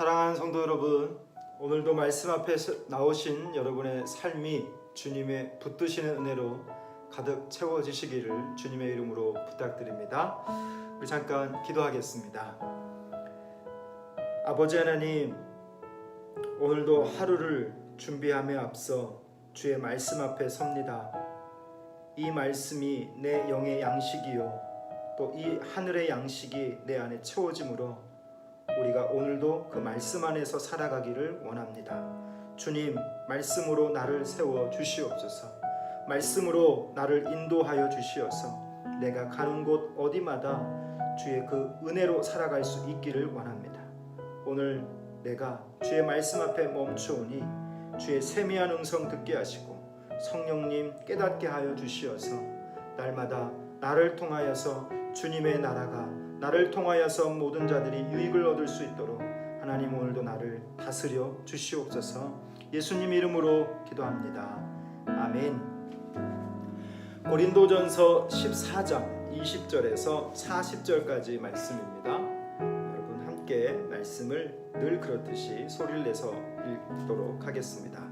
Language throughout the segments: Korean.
사랑하는 성도 여러분, 오늘도 말씀 앞에 나오신 여러분의 삶이 주님의 붙드시는 은혜로 가득 채워지시기를 주님의 이름으로 부탁드립니다. 우리 잠깐 기도하겠습니다. 아버지 하나님, 오늘도 하루를 준비함에 앞서 주의 말씀 앞에 섭니다. 이 말씀이 내 영의 양식이요 또 이 하늘의 양식이 내 안에 채워지므로 우리가 오늘도 그 말씀 안에서 살아가기를 원합니다. 주님, 말씀으로 나를 세워 주시옵소서. 말씀으로 나를 인도하여 주시어서 내가 가는 곳 어디마다 주의 그 은혜로 살아갈 수 있기를 원합니다. 오늘 내가 주의 말씀 앞에 멈추오니 주의 세미한 음성 듣게 하시고 성령님 깨닫게 하여 주시어서 날마다 나를 통하여서 주님의 나라가 나를 통하여서 모든 자들이 유익을 얻을 수 있도록 하나님 오늘도 나를 다스려 주시옵소서. 예수님 이름으로 기도합니다. 아멘. 고린도전서 14장 20절에서 40절까지 말씀입니다. 여러분 함께 말씀을 늘 그렇듯이 소리를 내서 읽도록 하겠습니다.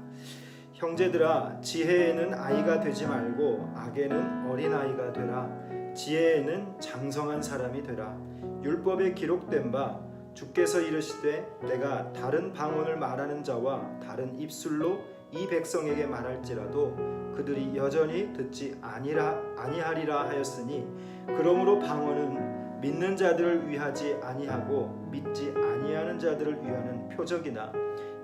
형제들아, 지혜에는 아이가 되지 말고 악에는 어린아이가 되라. 지혜에는 장성한 사람이 되라. 율법에 기록된 바 주께서 이르시되 내가 다른 방언을 말하는 자와 다른 입술로 이 백성에게 말할지라도 그들이 여전히 듣지 아니하리라 하였으니 그러므로 방언은 믿는 자들을 위하지 아니하고 믿지 아니하는 자들을 위하는 표적이나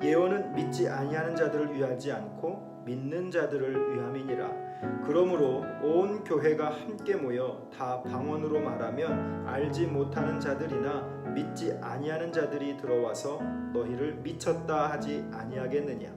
예언은 믿지 아니하는 자들을 위하지 않고 믿는 자들을 위함이니라. 그러므로 온 교회가 함께 모여 다 방언으로 말하면 알지 못하는 자들이나 믿지 아니하는 자들이 들어와서 너희를 미쳤다 하지 아니하겠느냐.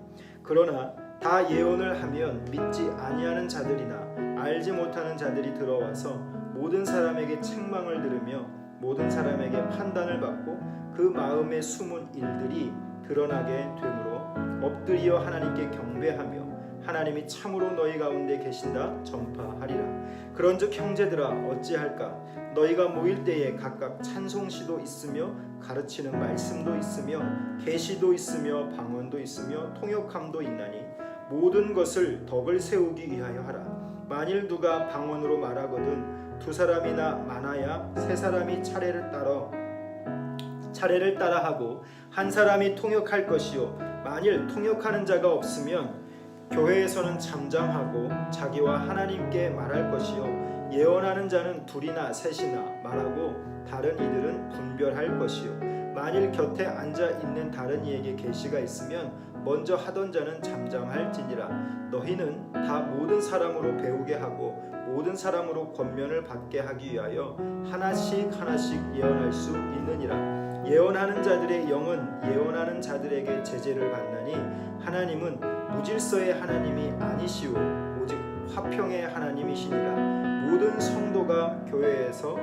그러나 다 예언을 하면 믿지 아니하는 자들이나 알지 못하는 자들이 들어와서 모든 사람에게 책망을 들으며 모든 사람에게 판단을 받고 그 마음의 숨은 일들이 드러나게 되므로 엎드려 하나님께 경배하며 하나님이 참으로 너희 가운데 계신다 전파하리라. 그런즉 형제들아, 어찌할까? 너희가 모일 때에 각각 찬송시도 있으며 가르치는 말씀도 있으며 계시도 있으며 방언도 있으며 통역함도 있나니 모든 것을 덕을 세우기 위하여 하라. 만일 누가 방언으로 말하거든 두 사람이나 많아야 세 사람이 차례를 따라 하고 한 사람이 통역할 것이요 만일 통역하는 자가 없으면 교회에서는 잠잠하고 자기와 하나님께 말할 것이요 예언하는 자는 둘이나 셋이나 말하고 다른 이들은 분별할 것이요 만일 곁에 앉아 있는 다른 이에게 계시가 있으면 먼저 하던 자는 잠잠할지니라. 너희는 다 모든 사람으로 배우게 하고 모든 사람으로 권면을 받게 하기 위하여 하나씩 예언할 수 있느니라. 예언하는 자들의 영은 예언하는 자들에게 제재를 받나니 하나님은 무질서의 하나님이 아니시오 오직 화평의 하나님이시니라. 모든 성도가 교회에서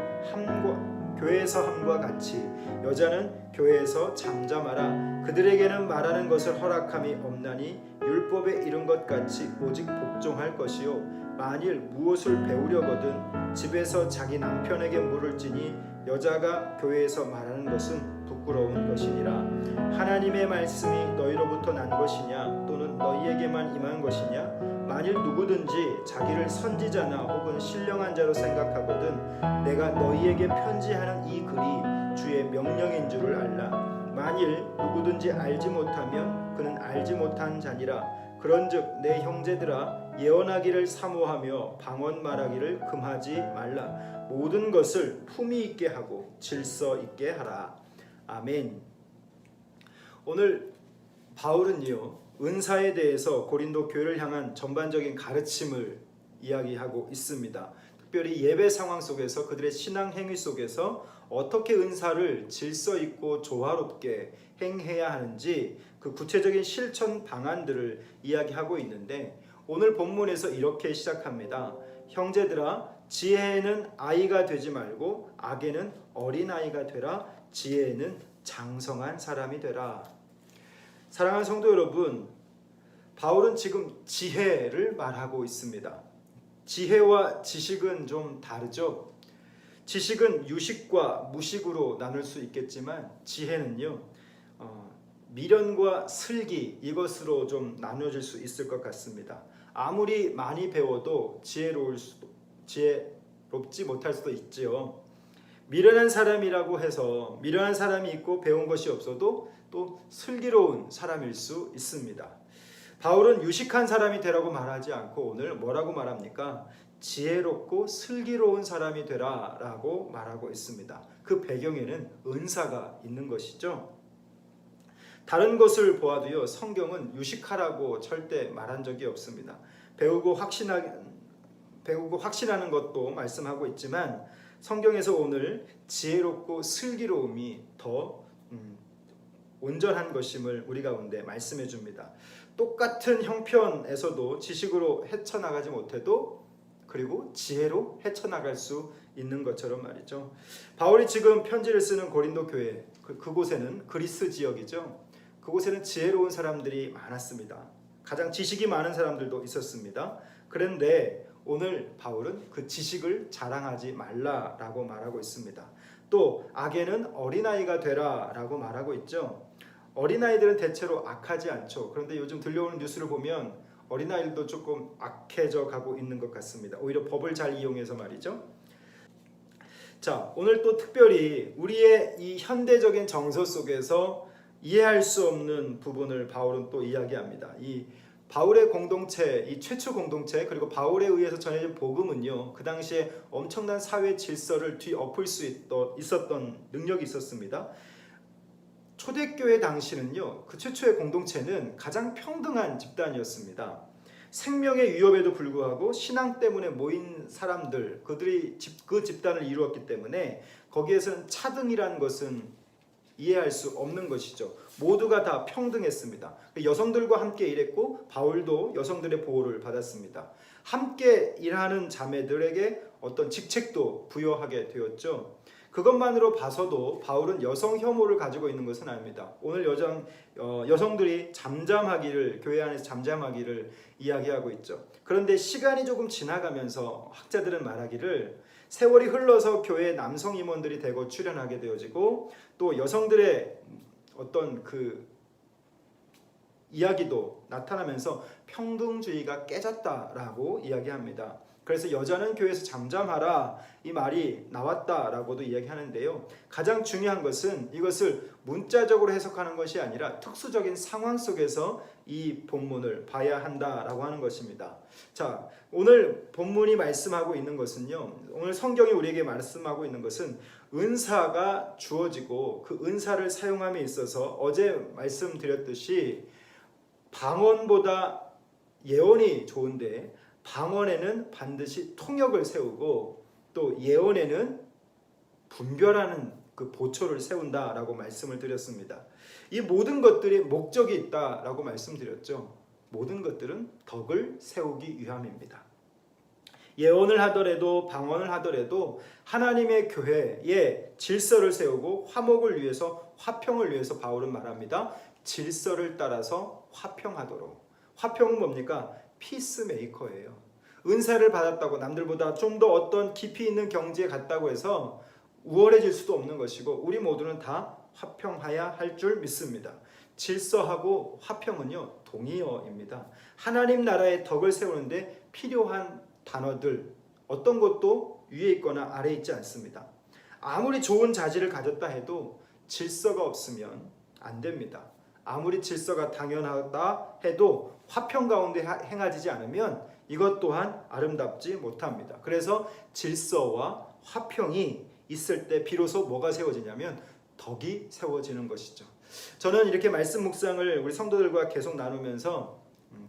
함과 같이 여자는 교회에서 잠잠하라. 그들에게는 말하는 것을 허락함이 없나니 율법에 이른 것 같이 오직 복종할 것이요 만일 무엇을 배우려거든 집에서 자기 남편에게 물을지니 여자가 교회에서 말하는 것은 부끄러운 것이니라. 하나님의 말씀이 너희로부터 난 것이냐 또는 너희에게만 임한 것이냐. 만일 누구든지 자기를 선지자나 혹은 신령한 자로 생각하거든 내가 너희에게 편지하는 이 글이 주의 명령인 줄을 알라. 만일 누구든지 알지 못하면 그는 알지 못한 자니라. 그런즉 내 형제들아, 예언하기를 사모하며 방언 말하기를 금하지 말라. 모든 것을 품위 있게 하고 질서 있게 하라. 아멘. 오늘 바울은요 은사에 대해서 고린도 교회를 향한 전반적인 가르침을 이야기하고 있습니다. 특별히 예배 상황 속에서 그들의 신앙 행위 속에서 어떻게 은사를 질서 있고 조화롭게 행해야 하는지 그 구체적인 실천 방안들을 이야기하고 있는데 오늘 본문에서 이렇게 시작합니다. 형제들아, 지혜에는 아이가 되지 말고 악에는 어린아이가 되라. 지혜에는 장성한 사람이 되라. 사랑하는 성도 여러분, 바울은 지금 지혜를 말하고 있습니다. 지혜와 지식은 좀 다르죠. 지식은 유식과 무식으로 나눌 수 있겠지만 지혜는요 미련과 슬기 이것으로 좀 나눠질 수 있을 것 같습니다. 아무리 많이 배워도 지혜롭지 못할 수도 있지요. 미련한 사람이라고 해서 미련한 사람이 있고 배운 것이 없어도 또 슬기로운 사람일 수 있습니다. 바울은 유식한 사람이 되라고 말하지 않고 오늘 뭐라고 말합니까? 지혜롭고 슬기로운 사람이 되라라고 말하고 있습니다. 그 배경에는 은사가 있는 것이죠. 다른 것을 보아도요, 성경은 유식하라고 절대 말한 적이 없습니다. 배우고 확신하는 것도 말씀하고 있지만 성경에서 오늘 지혜롭고 슬기로움이 더 온전한 것임을 우리 가운데 말씀해 줍니다. 똑같은 형편에서도 지식으로 헤쳐나가지 못해도 그리고 지혜로 헤쳐나갈 수 있는 것처럼 말이죠. 바울이 지금 편지를 쓰는 고린도 교회 그곳에는 그리스 지역이죠. 그곳에는 지혜로운 사람들이 많았습니다. 가장 지식이 많은 사람들도 있었습니다. 그런데 오늘 바울은 그 지식을 자랑하지 말라라고 말하고 있습니다. 또 악에는 어린아이가 되라라고 말하고 있죠. 어린아이들은 대체로 악하지 않죠. 그런데 요즘 들려오는 뉴스를 보면 어린아이들도 조금 악해져 가고 있는 것 같습니다. 오히려 법을 잘 이용해서 말이죠. 자, 오늘 또 특별히 우리의 이 현대적인 정서 속에서 이해할 수 없는 부분을 바울은 또 이야기합니다. 이 바울의 공동체, 이 최초 공동체 그리고 바울에 의해서 전해진 복음은요, 그 당시에 엄청난 사회 질서를 뒤엎을 수 있었던 능력이 있었습니다. 초대교회 당시는요, 그 최초의 공동체는 가장 평등한 집단이었습니다. 생명의 위협에도 불구하고 신앙 때문에 모인 사람들, 그들이 그 집단을 이루었기 때문에 거기에서는 차등이라는 것은 이해할 수 없는 것이죠. 모두가 다 평등했습니다. 여성들과 함께 일했고 바울도 여성들의 보호를 받았습니다. 함께 일하는 자매들에게 어떤 직책도 부여하게 되었죠. 그것만으로 봐서도 바울은 여성 혐오를 가지고 있는 것은 아닙니다. 오늘 여성들이 잠잠하기를, 교회 안에서 잠잠하기를 이야기하고 있죠. 그런데 시간이 조금 지나가면서 학자들은 말하기를 세월이 흘러서 교회에 남성 임원들이 대거 출연하게 되어지고 또 여성들의 어떤 그 이야기도 나타나면서 평등주의가 깨졌다라고 이야기합니다. 그래서 여자는 교회에서 잠잠하라 이 말이 나왔다라고도 이야기하는데요. 가장 중요한 것은 이것을 문자적으로 해석하는 것이 아니라 특수적인 상황 속에서 이 본문을 봐야 한다라고 하는 것입니다. 자, 오늘 본문이 말씀하고 있는 것은요. 오늘 성경이 우리에게 말씀하고 있는 것은 은사가 주어지고 그 은사를 사용함에 있어서 어제 말씀드렸듯이 방언보다 예언이 좋은데 방언에는 반드시 통역을 세우고 또 예언에는 분별하는 그 보초를 세운다라고 말씀을 드렸습니다. 이 모든 것들이 목적이 있다라고 말씀드렸죠. 모든 것들은 덕을 세우기 위함입니다. 예언을 하더라도 방언을 하더라도 하나님의 교회에 질서를 세우고 화목을 위해서 화평을 위해서 바울은 말합니다. 질서를 따라서 화평하도록. 화평은 뭡니까? 피스메이커예요. 은사를 받았다고 남들보다 좀 더 어떤 깊이 있는 경지에 갔다고 해서 우월해질 수도 없는 것이고 우리 모두는 다 화평해야 할 줄 믿습니다. 질서하고 화평은요 동의어입니다. 하나님 나라의 덕을 세우는데 필요한 단어들 어떤 것도 위에 있거나 아래에 있지 않습니다. 아무리 좋은 자질을 가졌다 해도 질서가 없으면 안 됩니다. 아무리 질서가 당연하다 해도 화평 가운데 행하지 않으면 이것 또한 아름답지 못합니다. 그래서 질서와 화평이 있을 때 비로소 뭐가 세워지냐면 덕이 세워지는 것이죠. 저는 이렇게 말씀 묵상을 우리 성도들과 계속 나누면서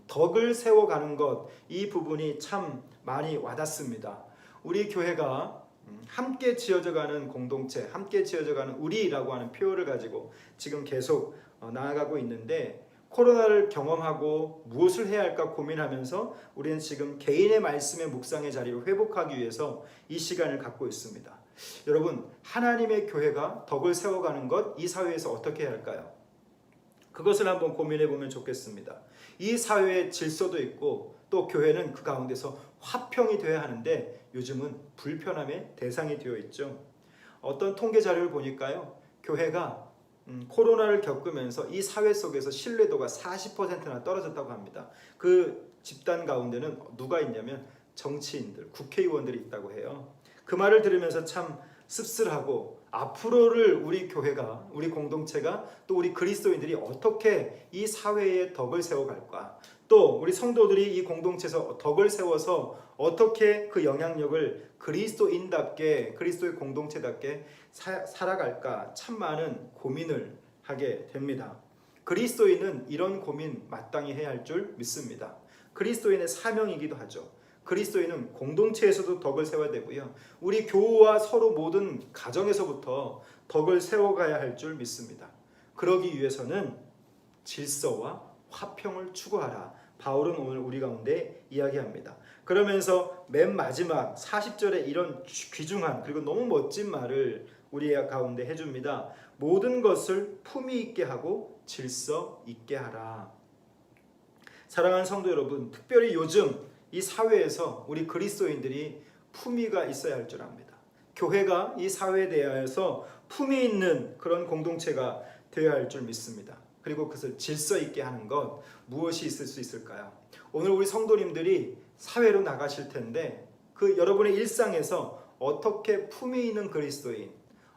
덕을 세워가는 것, 이 부분이 참 많이 와닿습니다. 우리 교회가 함께 지어져가는 공동체, 함께 지어져가는 우리라고 하는 표어를 가지고 지금 계속 나아가고 있는데 코로나를 경험하고 무엇을 해야 할까 고민하면서 우리는 지금 개인의 말씀의 묵상의 자리를 회복하기 위해서 이 시간을 갖고 있습니다. 여러분, 하나님의 교회가 덕을 세워가는 것, 이 사회에서 어떻게 해야 할까요? 그것을 한번 고민해 보면 좋겠습니다. 이 사회의 질서도 있고 또 교회는 그 가운데서 화평이 되어야 하는데 요즘은 불편함의 대상이 되어 있죠. 어떤 통계 자료를 보니까요, 교회가 코로나를 겪으면서 이 사회 속에서 신뢰도가 40%나 떨어졌다고 합니다. 그 집단 가운데는 누가 있냐면 정치인들, 국회의원들이 있다고 해요. 그 말을 들으면서 참 씁쓸하고 앞으로를 우리 교회가, 우리 공동체가, 또 우리 그리스도인들이 어떻게 이 사회에 덕을 세워갈까, 또 우리 성도들이 이 공동체에서 덕을 세워서 어떻게 그 영향력을 그리스도인답게, 그리스도의 공동체답게 살아갈까, 참 많은 고민을 하게 됩니다. 그리스도인은 이런 고민 마땅히 해야 할 줄 믿습니다. 그리스도인의 사명이기도 하죠. 그리스도인은 공동체에서도 덕을 세워야 되고요, 우리 교우와 서로 모든 가정에서부터 덕을 세워가야 할 줄 믿습니다. 그러기 위해서는 질서와 화평을 추구하라, 바울은 오늘 우리 가운데 이야기합니다. 그러면서 맨 마지막 40절에 이런 귀중한 그리고 너무 멋진 말을 우리 가운데 해줍니다. 모든 것을 품위 있게 하고 질서 있게 하라. 사랑하는 성도 여러분, 특별히 요즘 이 사회에서 우리 그리스도인들이 품위가 있어야 할 줄 압니다. 교회가 이 사회에 대하여서 품위 있는 그런 공동체가 되어야 할 줄 믿습니다. 그리고 그것을 질서 있게 하는 것, 무엇이 있을 수 있을까요? 오늘 우리 성도님들이 사회로 나가실 텐데 그 여러분의 일상에서 어떻게 품위 있는 그리스도인,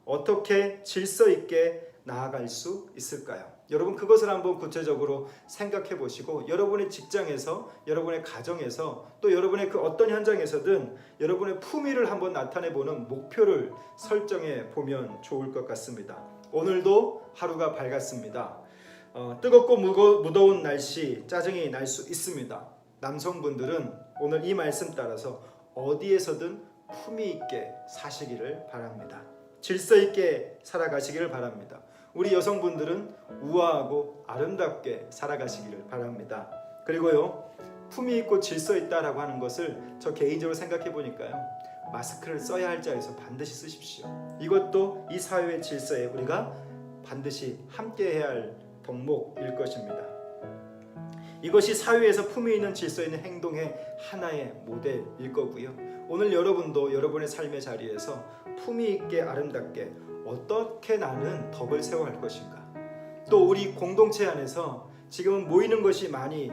어떻게 질서 있게 나아갈 수 있을까요? 여러분 그것을 한번 구체적으로 생각해 보시고 여러분의 직장에서, 여러분의 가정에서, 또 여러분의 그 어떤 현장에서든 여러분의 품위를 한번 나타내 보는 목표를 설정해 보면 좋을 것 같습니다. 오늘도 하루가 밝았습니다. 뜨겁고 무더운 날씨, 짜증이 날 수 있습니다. 남성분들은 오늘 이 말씀 따라서 어디에서든 품위 있게 사시기를 바랍니다. 질서 있게 살아가시기를 바랍니다. 우리 여성분들은 우아하고 아름답게 살아가시기를 바랍니다. 그리고요, 품위 있고 질서 있다라고 하는 것을 저 개인적으로 생각해 보니까요, 마스크를 써야 할 자리에서 반드시 쓰십시오. 이것도 이 사회의 질서에 우리가 반드시 함께 해야 할 덕목일 것입니다. 이것이 사회에서 품위 있는 질서 있는 행동의 하나의 모델일 거고요. 오늘 여러분도 여러분의 삶의 자리에서 품위 있게 아름답게 어떻게 나는 덕을 세워갈 것인가, 또 우리 공동체 안에서 지금은 모이는 것이 많이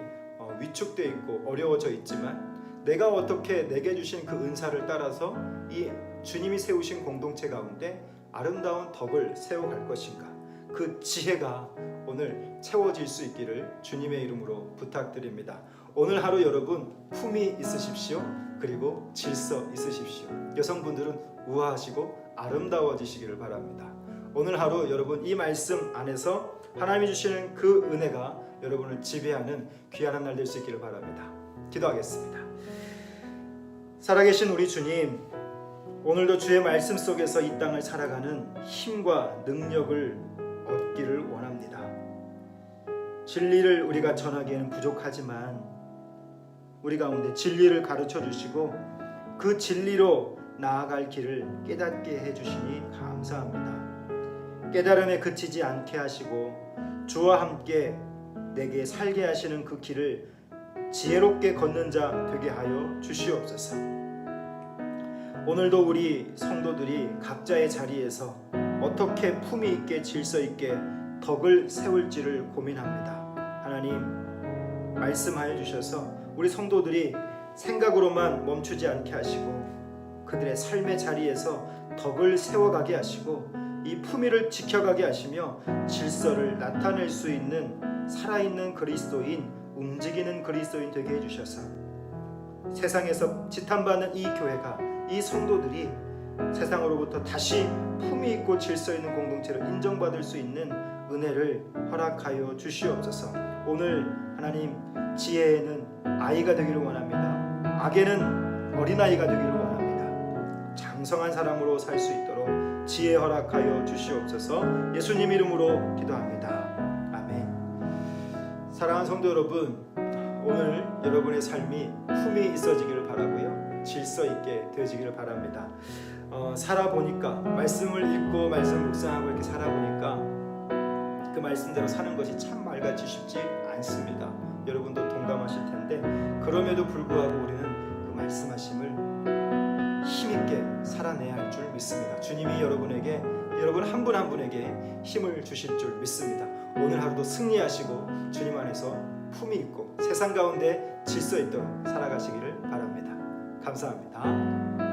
위축되어 있고 어려워져 있지만 내가 어떻게 내게 주신 그 은사를 따라서 이 주님이 세우신 공동체 가운데 아름다운 덕을 세워갈 것인가, 그 지혜가 오늘 채워질 수 있기를 주님의 이름으로 부탁드립니다. 오늘 하루 여러분 품위 있으십시오. 그리고 질서 있으십시오. 여성분들은 우아하시고 아름다워지시기를 바랍니다. 오늘 하루 여러분 이 말씀 안에서 하나님이 주시는 그 은혜가 여러분을 지배하는 귀한 날 될 수 있기를 바랍니다. 기도하겠습니다. 살아계신 우리 주님, 오늘도 주의 말씀 속에서 이 땅을 살아가는 힘과 능력을 얻기를 원합니다. 진리를 우리가 전하기에는 부족하지만 우리 가운데 진리를 가르쳐 주시고 그 진리로 나아갈 길을 깨닫게 해주시니 감사합니다. 깨달음에 그치지 않게 하시고 주와 함께 내게 살게 하시는 그 길을 지혜롭게 걷는 자 되게 하여 주시옵소서. 오늘도 우리 성도들이 각자의 자리에서 어떻게 품위 있게 질서 있게 덕을 세울지를 고민합니다. 하나님 말씀하여 주셔서 우리 성도들이 생각으로만 멈추지 않게 하시고 그들의 삶의 자리에서 덕을 세워가게 하시고 이 품위를 지켜가게 하시며 질서를 나타낼 수 있는 살아있는 그리스도인, 움직이는 그리스도인 되게 해주셔서 세상에서 지탄받는 이 교회가, 이 성도들이 세상으로부터 다시 품위 있고 질서 있는 공동체로 인정받을 수 있는 은혜를 허락하여 주시옵소서. 오늘 하나님 지혜에는 아이가 되기를 원합니다. 악에는 어린아이가 되기를 원합니다. 장성한 사람으로 살 수 있도록 지혜 허락하여 주시옵소서. 예수님 이름으로 기도합니다. 아멘. 사랑하는 성도 여러분, 오늘 여러분의 삶이 품이 있어지기를 바라고요, 질서 있게 되어지기를 바랍니다. 살아보니까, 말씀을 읽고 말씀 묵상하고 이렇게 살아보니까 그 말씀대로 사는 것이 참 말같이 쉽지 않습니다. 여러분도 동감하실 텐데 그럼에도 불구하고 우리는 그 말씀하심을 힘있게 살아내야 할 줄 믿습니다. 주님이 여러분에게, 여러분 한 분 한 분에게 힘을 주실 줄 믿습니다. 오늘 하루도 승리하시고 주님 안에서 품이 있고 세상 가운데 질서 있도록 살아가시기를 바랍니다. 감사합니다.